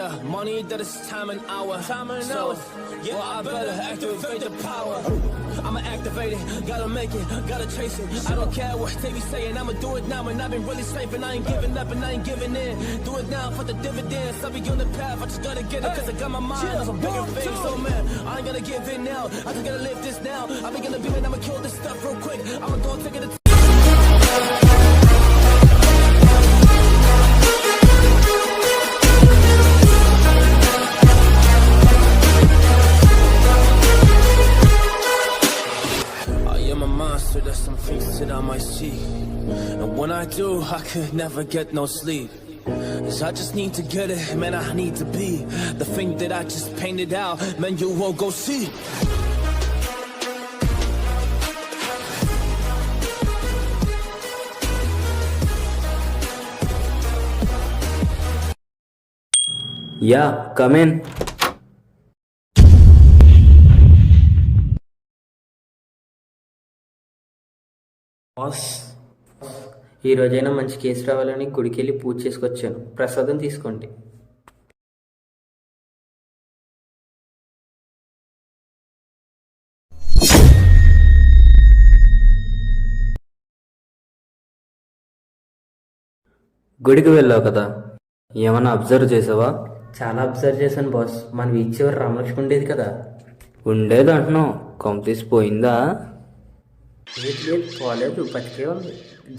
Yeah, money that is time and hour. So, yeah, I better activate the power. I'ma activate it, gotta make it, gotta chase it. I don't care what they be saying, I'ma do it now. And I've been really slaving, I ain't giving up and I ain't giving in. Do it now for the dividends, I'll be on the path, I just gotta get it. Cause I got my mind on some bigger things. So man, I ain't gonna give in now, I just gotta live this now. I be gonna be man, I'ma kill this stuff real quick. I'ma go take it to there's some things that I might see. And when I do, I could never get no sleep. Cause I just need to get it, man, I need to be the thing that I just painted out, man, you won't go see. Yeah, come in. Boss, ఈ రోజైనా మంచి case రావాలని గుడికి వెళ్ళి పూజ చేసుకొచ్చాను. ప్రసాదం తీసుకోండి. గుడికి వెళ్ళావు కదా, ఏమన్నా అబ్జర్వ్ చేసావా? చాలా అబ్జర్వ్ చేశాను బాస్. మన వీధి చివరి రామలక్ష్మి ఉండేది కదా. ఉండేది అంటున్నావు, కొంప తీసిపోయిందా? లేదు పోలేదు, బతికే ఉంది.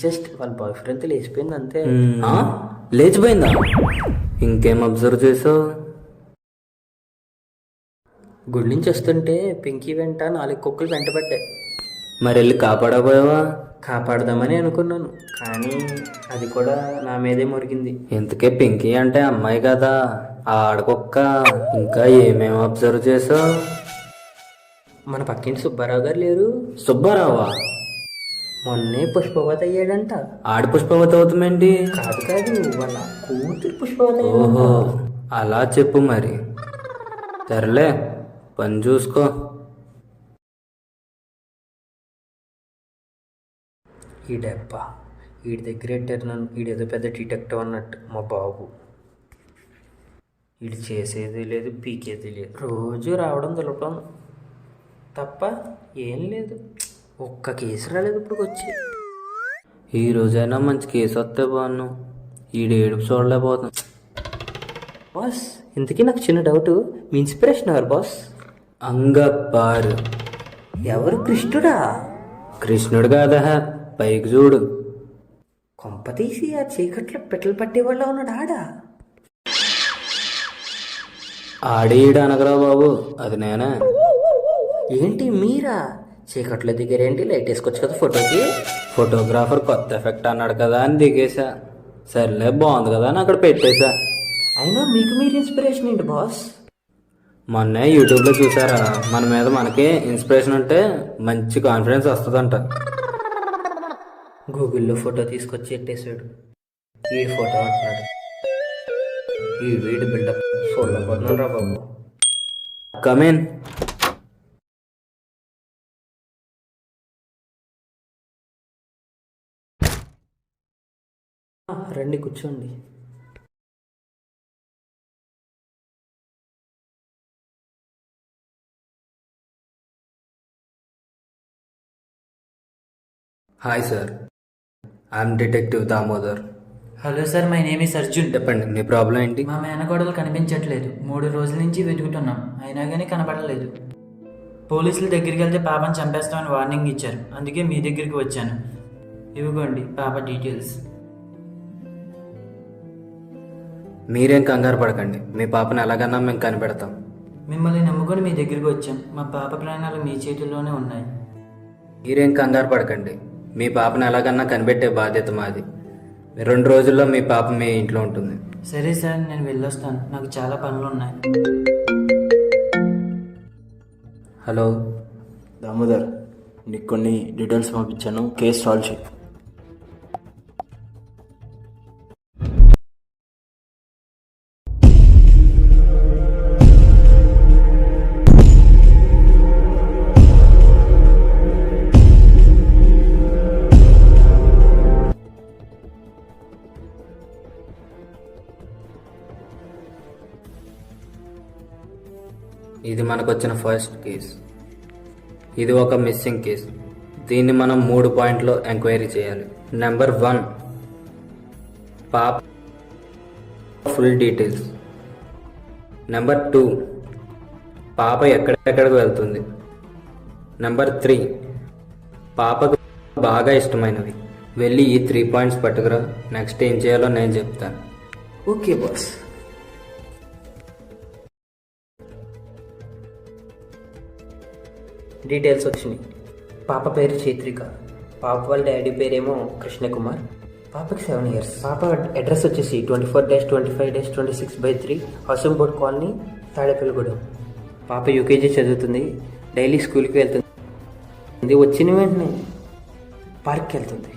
జస్ట్ వాళ్ళ బాయ్ ఫ్రెండ్తో లేచిపోయింది అంతే. లేచిపోయిందా? ఇంకేం అబ్జర్వ్ చేసావు? గుడి నుంచి వస్తుంటే పింకీ వెంట 4 కుక్కలు వెంటబడ్డాయి. మరి వెళ్ళి కాపాడబోయావా? కాపాడదామని అనుకున్నాను, కానీ అది కూడా నా మీదే మురిగింది. ఇంతకే పింకీ అంటే అమ్మాయి కదా, ఆడకుక్క. ఇంకా ఏమేమి అబ్జర్వ్ చేసావు? మన పక్కింటి సుబ్బారావు గారు లేరు? సుబ్బారావా? మొన్నే పుష్పవతి అయ్యాడంట. ఆడ పుష్పవతి అవుతుందేంటి? కాదు కాదు, వాళ్ళ కూతురు పుష్పవతి. ఓహో, అలా చెప్పు మరి. సర్లే, పని చూసుకో. ఈ డబ్బా వీడి దగ్గర పెట్టారు నన్ను. వీడేదో పెద్ద డిటెక్టివ్ అన్నట్టు మా బాబు. వీడు చేసేది లేదు, పీకేది లేదు. రోజు రావడం దొరకడం తప్ప ఏం లేదు. ఒక్క కేసు రాలేదు ఇప్పుడు వచ్చి. ఈ రోజైనా మంచి కేసు వస్తే బాగున్నాను. ఈడు ఏడుపు చూడలేకపోతాం. బాస్, ఇంతకీ నాకు చిన్న డౌట్, మీ ఇన్స్పిరేషన్ ఎవరు బాస్? అంగప్పారు. ఎవరు? కృష్ణుడా? కృష్ణుడు కాదా, పైకి చూడు. కొంప తీసి ఆ చీకట్లో పెట్టలు పట్టేవాళ్ళ ఉన్నాడు ఆడా? ఆడేడు అనగరా బాబు, అది నేనే. ఏంటి మీరా? చీకట్లో దిగారేంటి? లైట్ వేసుకోవచ్చు కదా ఫోటోకి. ఫోటోగ్రాఫర్ కొత్త ఎఫెక్ట్ అన్నాడు కదా అని దిగేసా. సర్లే, బాగుంది కదా అని అక్కడ పెట్టేశా. అయినా మీకు మీరు ఇన్స్పిరేషన్ ఏంటి బాస్? మొన్నే యూట్యూబ్లో చూసారా, మన మీద మనకే ఇన్స్పిరేషన్ ఉంటే మంచి కాన్ఫిడెన్స్ వస్తుందంట. గూగుల్లో ఫోటో తీసుకొచ్చి పెట్టేశాడు. ఈ ఫోటో అంటున్నాడు. ఈ వీడి బిల్డప్ చూడలేకపోతున్నాను రా బాబు. కమేన్. రండి కూర్చోండి. Hi sir, I'm detective Damodar. Hello sir, my name is Arjun. చెప్పండి, మీ ప్రాబ్లం ఏంటి? మా మేనకోడలు కనిపించట్లేదు. 3 రోజుల నుంచి వెతుకుతున్నాం, అయినా కానీ కనపడలేదు. పోలీసుల దగ్గరికి వెళ్తే పాపని చంపేస్తామని వార్నింగ్ ఇచ్చారు. అందుకే మీ దగ్గరికి వచ్చాను. ఇవ్వండి పాప డీటెయిల్స్. మీరేం కంగారు పడకండి, మీ పాపను ఎలాగన్నా మేము కనిపెడతాం. మిమ్మల్ని నమ్ముకొని మీ దగ్గరికి వచ్చాం. మా పాప ప్రాణాలు మీ చేతుల్లోనే ఉన్నాయి. మీరేం కంగారు పడకండి, మీ పాపను ఎలాగన్నా కనిపెట్టే బాధ్యత మాది. 2 రోజుల్లో మీ పాప మీ ఇంట్లో ఉంటుంది. సరే సార్, నేను వెళ్ళొస్తాను, నాకు చాలా పనులు ఉన్నాయి. హలో దామోదర్, నీకు కొన్ని డీటెయిల్స్ పంపించాను, కేసు సాల్వ్ చేయి. ఇది మనకు వచ్చిన ఫస్ట్ కేస్. ఇది ఒక మిస్సింగ్ కేస్. దీన్ని మనం 3 పాయింట్లో ఎంక్వైరీ చేయాలి. నెంబర్ 1, పాప ఫుల్ డీటెయిల్స్. నెంబర్ 2, పాప ఎక్కడెక్కడికి వెళ్తుంది. నెంబర్ 3, పాపకు బాగా ఇష్టమైనవి. వెళ్ళి ఈ 3 పాయింట్స్ పట్టుకురా. నెక్స్ట్ ఏం చేయాలో నేను చెప్తాను. Okay boss. డీటెయిల్స్ వచ్చినాయి. పాప పేరు చైత్రిక, పాప వాళ్ళ డాడీ పేరేమో కృష్ణకుమార్, పాపకి 7 years. పాప అడ్రస్ వచ్చేసి 24-25-26/3 హౌసింగ్ కాలనీ, తాడేపల్లిగూడెం. పాప యూకేజీ చదువుతుంది. డైలీ స్కూల్కి వెళ్తుంది. వచ్చిన వెంటనే పార్క్కి వెళ్తుంది.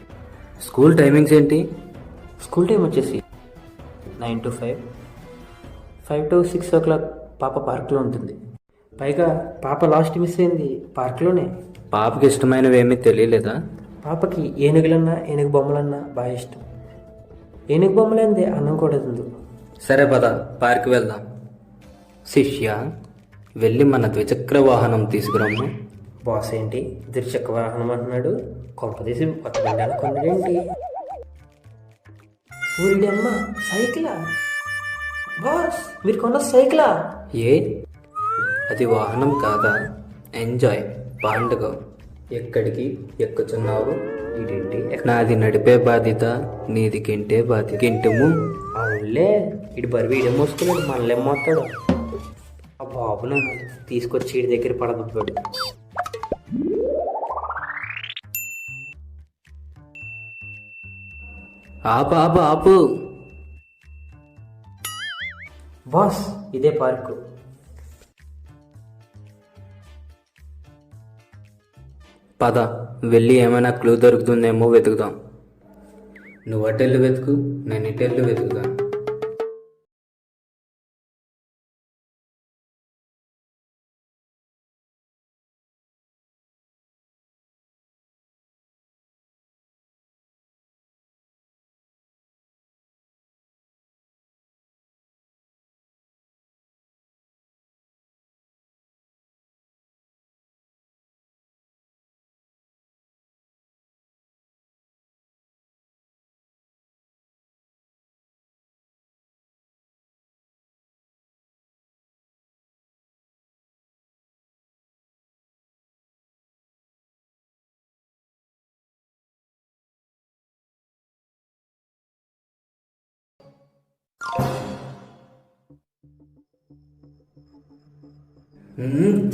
స్కూల్ టైమింగ్స్ ఏంటి? స్కూల్ టైం వచ్చేసి 9 to 5, 5 to 6 o'clock పాప పార్క్లో ఉంటుంది. పైగా పాప లాస్ట్ మిస్ అయింది పార్క్లోనే. పాపకి ఇష్టమైనవి ఏమీ తెలియలేదా? పాపకి ఏనుగులన్నా ఏనుగు బొమ్మలన్నా బాగా ఇష్టం. ఏనుగు బొమ్మలేంది అన్నం కూడా తిందు. సరే పద, పార్క్ వెళ్దాం. శిష్య, వెళ్ళి మన ద్విచక్ర వాహనం తీసుకురమ్ము. బాస్ ఏంటి ద్విచక్ర వాహనం అంటున్నాడు? కొంపదీసి కొత్త బండి కొన్నదేంటి? ఊరిడి అమ్మ, సైకిలా? బాస్ మీరు కొన్న సైకిలా? ఏ, అది వాహనం కాదా? ఎంజాయ్, పండుగ. ఎక్కడికి ఎక్కుతున్నావు? ఇదేంటి? నాది నడిపే బాధ్యత, నీది గింటే బాధ్యత. గింటము. అవునులే, ఇటు బరువు ఇడే మోసుకున్నాడు, మనలేం మోస్తాడు. ఆ బాబు నన్ను తీసుకొచ్చి ఇడి దగ్గర పడదొప్పాడు. ఆపు ఆపు ఆపు. బాస్ ఇదే పార్కు. పద, వెళ్ళి ఏమైనా క్లూ దొరుకుతుందేమో వెతుకుదాం. నువ్వు అటెళ్ళు వెతుకు, నేను ఇటెళ్ళు వెతుకుతాను.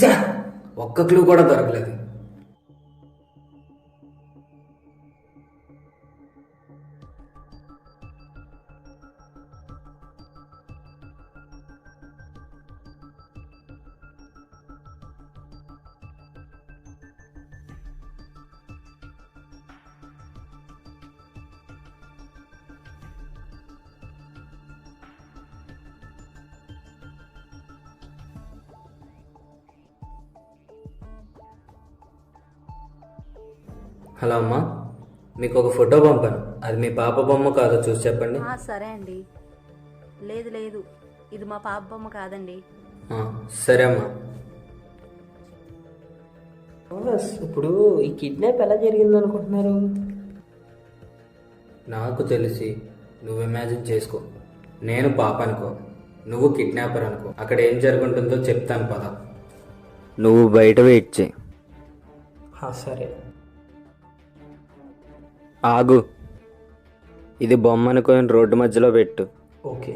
ఛ! ఒక్క క్లూ కూడా దొరకలేదు. హలో అమ్మా, మీకు ఒక ఫోటో పంపాను. అది మీ పాప బొమ్మ కాదో చూసి చెప్పండి. సరే అండి. లేదు లేదు, ఇది మా పాప బొమ్మ కాదండి. సరే అమ్మా. బాస్ ఇప్పుడు ఈ కిడ్నాప్ ఎలా జరిగింది అనుకుంటున్నారు? నాకు తెలిసి నువ్వు ఇమాజిన్ చేసుకో. నేను పాప అనుకో, నువ్వు కిడ్నాపర్ అనుకో. అక్కడ ఏం జరుగుంటుందో చెప్తాను పద. నువ్వు బయట వెయిట్ చేయి. సరే. ఆగు. ఇది బొమ్మ అనుకోని రోడ్డు మధ్యలో పెట్టు. ఓకే.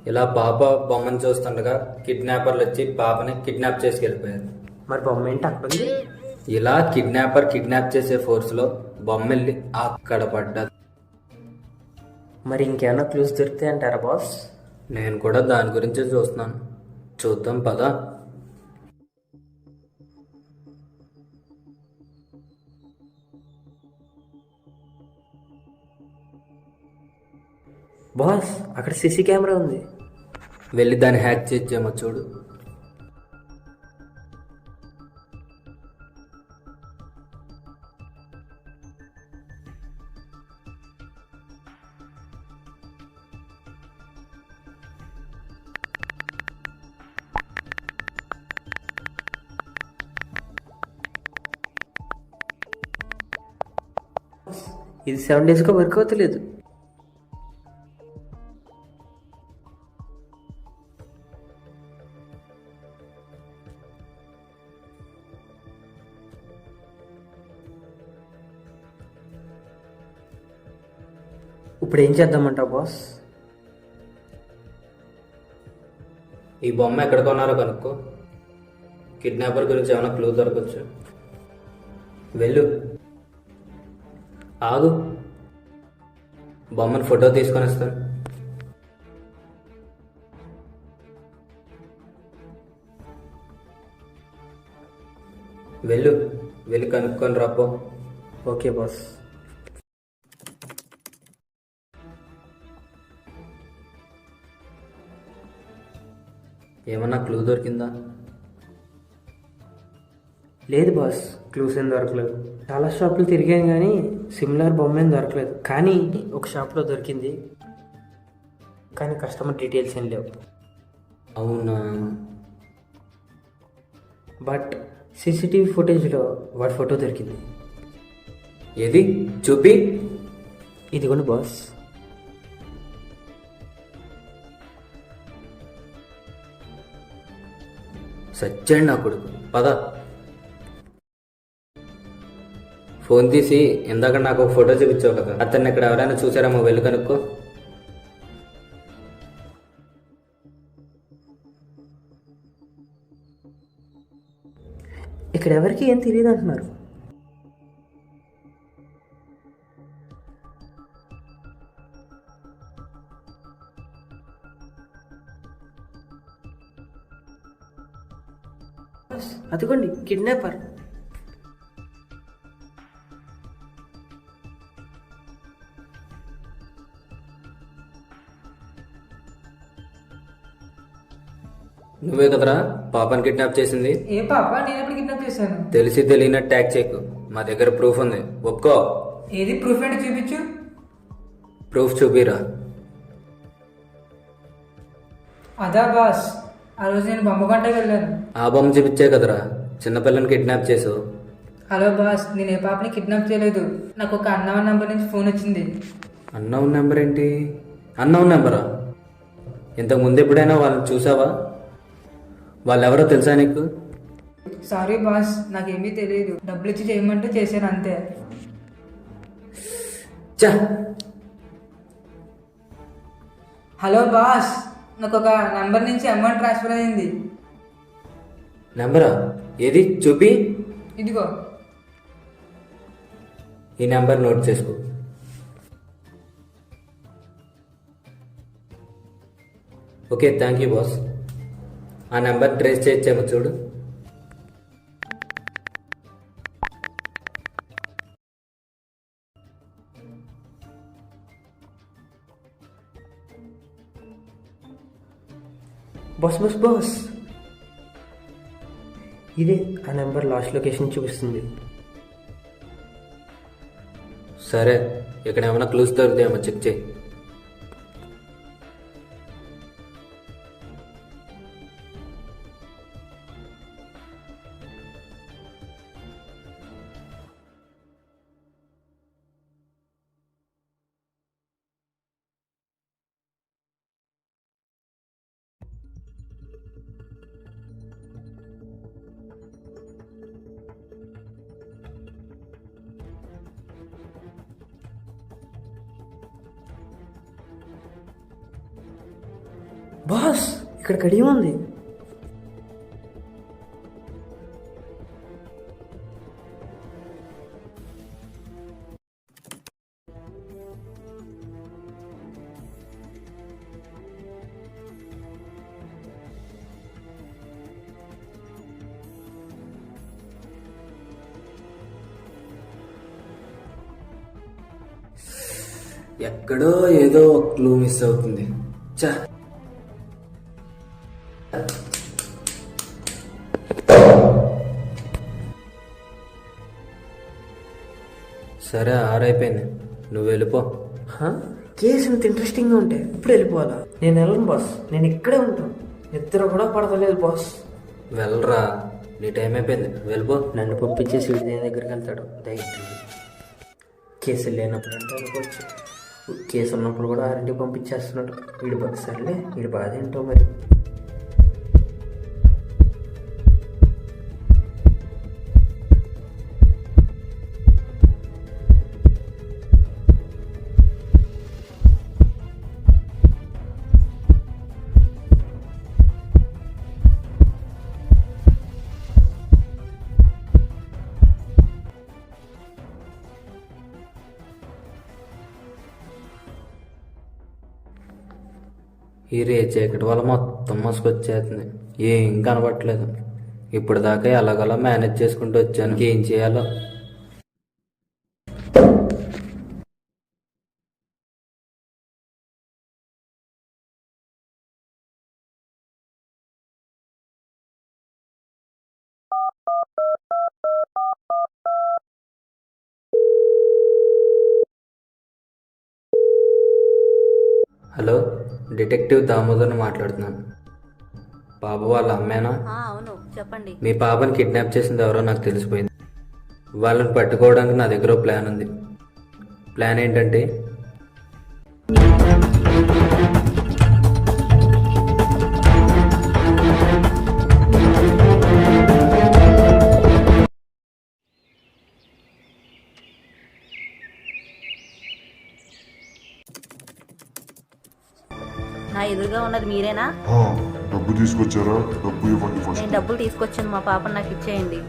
ఇలా పాప బొమ్మను చూస్తుండగా కిడ్నాపర్లు వచ్చి పాపని కిడ్నాప్ చేసి వెళ్ళిపోయారు. మరి బొమ్మ ఏంటి అక్కడ ఉంది? ఇలా కిడ్నాపర్ కిడ్నాప్ చేసే ఫోర్స్లో బొమ్మ వెళ్ళి అక్కడ పడ్డది. మరి ఇంకేమైనా క్లూస్ దొరుకుతాయి అంటారా బాస్? నేను కూడా దాని గురించే చూస్తున్నాను. చూద్దాం పదా. బాస్ అక్కడ సీసీ కెమెరా ఉంది. వెళ్ళి దాన్ని హ్యాక్ చేద్దామో చూడు. బాస్ ఇది 7 డేస్గా వర్క్ అవుతలేదు. ఇప్పుడు ఏం చేద్దామంటావు బాస్? ఈ బొమ్మ ఎక్కడ కొన్నారో కనుక్కో. కిడ్నాపర్ గురించి ఏమైనా క్లూ దొరకచ్చు. వెళ్ళు. ఆగు, బొమ్మను ఫోటో తీసుకొని వస్తాను. వెళ్ళు, వెళ్ళి కనుక్కొని రాపో. Okay boss. ఏమన్నా క్లూ దొరికిందా? లేదు బాస్, క్లూస్ ఏం దొరకలేదు. చాలా షాపులు తిరిగాను కానీ సిమిలర్ బొమ్మ ఏం దొరకలేదు. కానీ ఒక షాప్లో దొరికింది, కానీ కస్టమర్ డీటెయిల్స్ ఏం లేవు. అవునా? బట్ సీసీటీవీ ఫుటేజ్లో వాడి ఫోటో దొరికింది. ఏది చూపి. ఇదిగోండి బాస్. సచ్చాడు నా కొడుకు. పద. ఫోన్ తీసి ఇందాక నాకు ఒక ఫోటో చూపించావు కదా, అతన్ని ఇక్కడ ఎవరైనా చూసారేమో, వెళ్ళి కనుక్కో. ఇక్కడ ఎవరికి ఏం తెలియదు అంటున్నారు. అదిగోండి కిడ్నాపర్. నువ్వే కదరా పాపని కిడ్నాప్ చేసింది? ఏ పాప? నేను ఎప్పుడు కిడ్నాప్ చేశాను? తెలిసి తెలియనట్టు ట్యాగ్ చేయకు. మా దగ్గర ప్రూఫ్ ఉంది, ఒప్పుకో. ఏది ప్రూఫ్ ఏంటి చూపించు. ప్రూఫ్ చూపిరా. అదా బాస్, ఆ రోజు నేను బొమ్మ కొంటకి వెళ్ళాను. ఆ బొమ్మ చూపించే కదరా చిన్నపిల్లని కిడ్నాప్ చేసావు. హలో బాస్, నేను ఏ పాపని కిడ్నాప్ చేయలేదు. నాకు ఒక అన్నవన్ నంబర్ నుంచి ఫోన్ వచ్చింది. అన్నౌన్ నెంబర్ ఏంటి? అన్నౌన్ నెంబరా? ఇంతకు ముందు ఎప్పుడైనా వాళ్ళని చూసావా? వాళ్ళెవరో తెలుసా నీకు? సారీ బాస్, నాకేమీ తెలియదు. డబ్బులు ఇచ్చి చేయమంటే చేశాను అంతే. చా. హలో బాస్, నాకు ఒక నంబర్ నుంచి అమౌంట్ ట్రాన్స్ఫర్ అయింది. నెంబరా? ఏది చూపి. ఇదిగో. ఈ నెంబర్ నోట్ చేసుకో. Okay, thank you boss. ఆ నెంబర్ ట్రేస్ చేయొచ్చేమో చూడు. బాస్ బాస్ బాస్, ఇదే ఆ నెంబర్ లాస్ట్ లొకేషన్ చూపిస్తుంది. సరే, ఇక్కడ ఏమైనా క్లూస్ దొరుకుతాయేమో చెక్ చేయి. బాస్, ఇక్కడ కడియం ఉంది. ఎక్కడో ఏదో ఒక క్లూ మిస్ అవుతుంది. చా. సరే, ఆరైపోయింది, నువ్వు వెళ్ళిపో. కేసు ఇంత ఇంట్రెస్టింగ్గా ఉంటే ఇప్పుడు వెళ్ళిపోవాలా? నేను వెళ్ళను బాస్, నేను ఇక్కడే ఉంటాను. నిద్ర కూడా పడతలేదు బాస్. వెళ్ళరా, నీ టైం అయిపోయింది, వెళ్ళిపో. నన్ను పంపించేసి వీడి దగ్గరికి వెళ్తాడు. కేసులు లేనప్పుడు అంటే అనుకోవచ్చు, కేసు ఉన్నప్పుడు కూడా ఆరింటికి పంపించేస్తున్నాడు. సర్లే వీడి బాధ ఏంటో మరి. ఈ రే చీకటి వల్ల మొత్తం మసుకొచ్చేస్తుంది, ఏం కనబట్టలేదు. ఇప్పుడు దాకా ఎలాగోలా మేనేజ్ చేసుకుంటూ వచ్చాను, ఏం చేయాలో. హలో, డిటెక్టివ్ దామోదర్ని మాట్లాడుతున్నాను. బాబు వాళ్ళ అమ్మేనా? అవును, చెప్పండి. మీ పాపని కిడ్నాప్ చేసింది ఎవరో నాకు తెలిసిపోయింది. వాళ్ళని పట్టుకోవడానికి నా దగ్గర ప్లాన్ ఉంది. ప్లాన్ ఏంటంటే, నా ఎదురుగా ఉన్నది మీరేనా? డబ్బు తీసుకొచ్చారా? డబ్బు ఇవ్వండి ఫస్ట్. నేను డబ్బులు తీసుకొచ్చాను, మా పాపను నాకు ఇచ్చేయండి.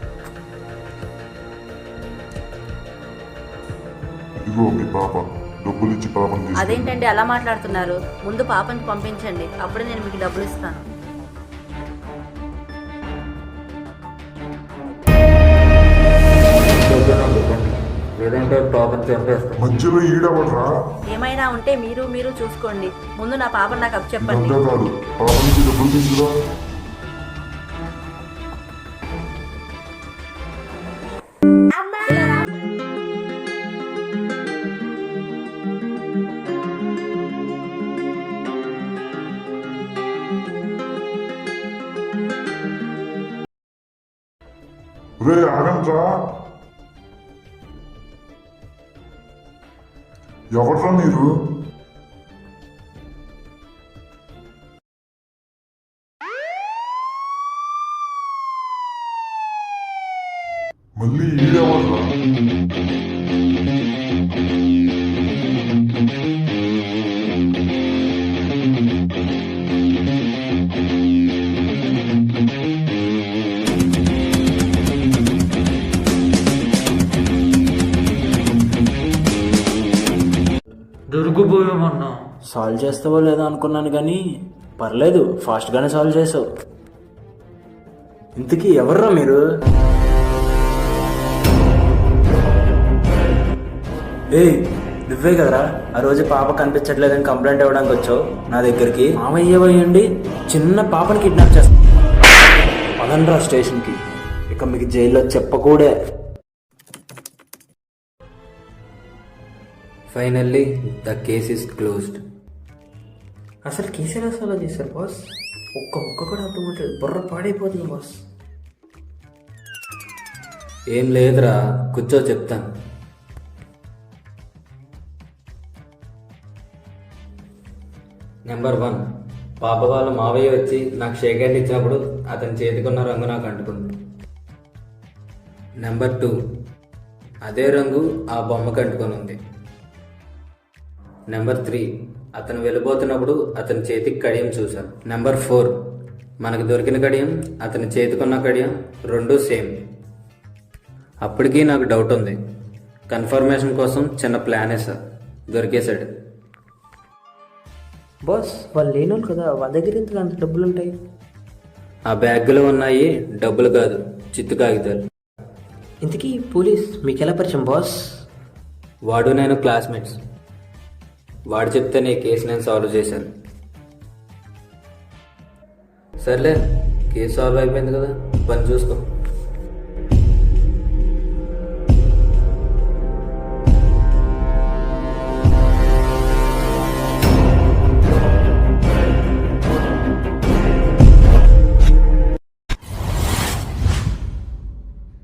ఇదిగో మీ పాప, డబ్బులు ఇచ్చి పాపను తీసుకు. అదేంటండి అలా మాట్లాడుతున్నారు? ముందు పాపని పంపించండి, అప్పుడే నేను మీకు డబ్బులు ఇస్తాను. లేదంటే టాపర్ చంపేస్తాను. మధ్యలో ఈడవడరా? ఏమైనా ఉంటే మీరు చూసుకోండి. ముందు నా పాపను నాకు అప్పు చెప్పండి. దండ కాదు, పాప నుంచి డబ్బులు తీసుకురా. రే ఆగండ్రా, ఎవర్రా మీరు? మళ్ళీ ఈడెవర్రా? దొరికిపోయామన్నా. సాల్వ్ చేస్తావో లేదో అనుకున్నాను కానీ పర్లేదు, ఫాస్ట్గానే సాల్వ్ చేసావు. ఇంతకీ ఎవర్రా మీరు? ఏయ్, నువ్వే కదరా ఆ రోజు పాప కనిపించట్లేదని కంప్లైంట్ ఇవ్వడానికి వచ్చావు నా దగ్గరికి? మామయ్యవయ్యండి చిన్న పాపని కిడ్నాప్ చేస్తా. పదండ్రా స్టేషన్కి, ఇక మీకు జైల్లో చెప్పకూడే. Finally the case is closed. అసలు కేసు ఎలా సాల్వ్ చేశారు బాస్? ఒక్క ముక్క కూడా అర్థమవుతుంది, బుర్ర పాడైపోతుంది బాస్. ఏం లేదురా, కూర్చో చెప్తాను. నెంబర్ 1, పాప వాళ్ళ మావయ్య వచ్చి నాకు షేక్ హ్యాండ్ ఇచ్చినప్పుడు అతని చేతికున్న రంగు నాకు అంటుకుంది. నెంబర్ 2, అదే రంగు ఆ బొమ్మకు అంటుకొని ఉంది. నెంబర్ 3, అతను వెళ్ళిపోతున్నప్పుడు అతని చేతికి కడియం చూశాను. నెంబర్ 4, మనకు దొరికిన కడియం అతని చేతికున్న కడియం రెండూ సేమ్. అప్పటికీ నాకు డౌట్ ఉంది. కన్ఫర్మేషన్ కోసం చిన్న ప్లాన్ వేసా, దొరికేశాడు. బాస్ వాళ్ళు లేనోళ్ళు కదా, వాళ్ళ దగ్గర ఎందుకు అంత డబ్బులు ఉంటాయి? ఆ బ్యాగ్లో ఉన్నాయి డబ్బులు కాదు, చిత్తు కాగితాలు. ఇంతకీ పోలీస్ మీకు ఎలా పరిచయం బాస్? వాడు నేను క్లాస్మేట్స్. వాడు చెప్తేనే ఈ కేసు నేను సాల్వ్ చేశాను. సర్లే, కేసు సాల్వ్ అయిపోయింది కదా, పని చూసుకో.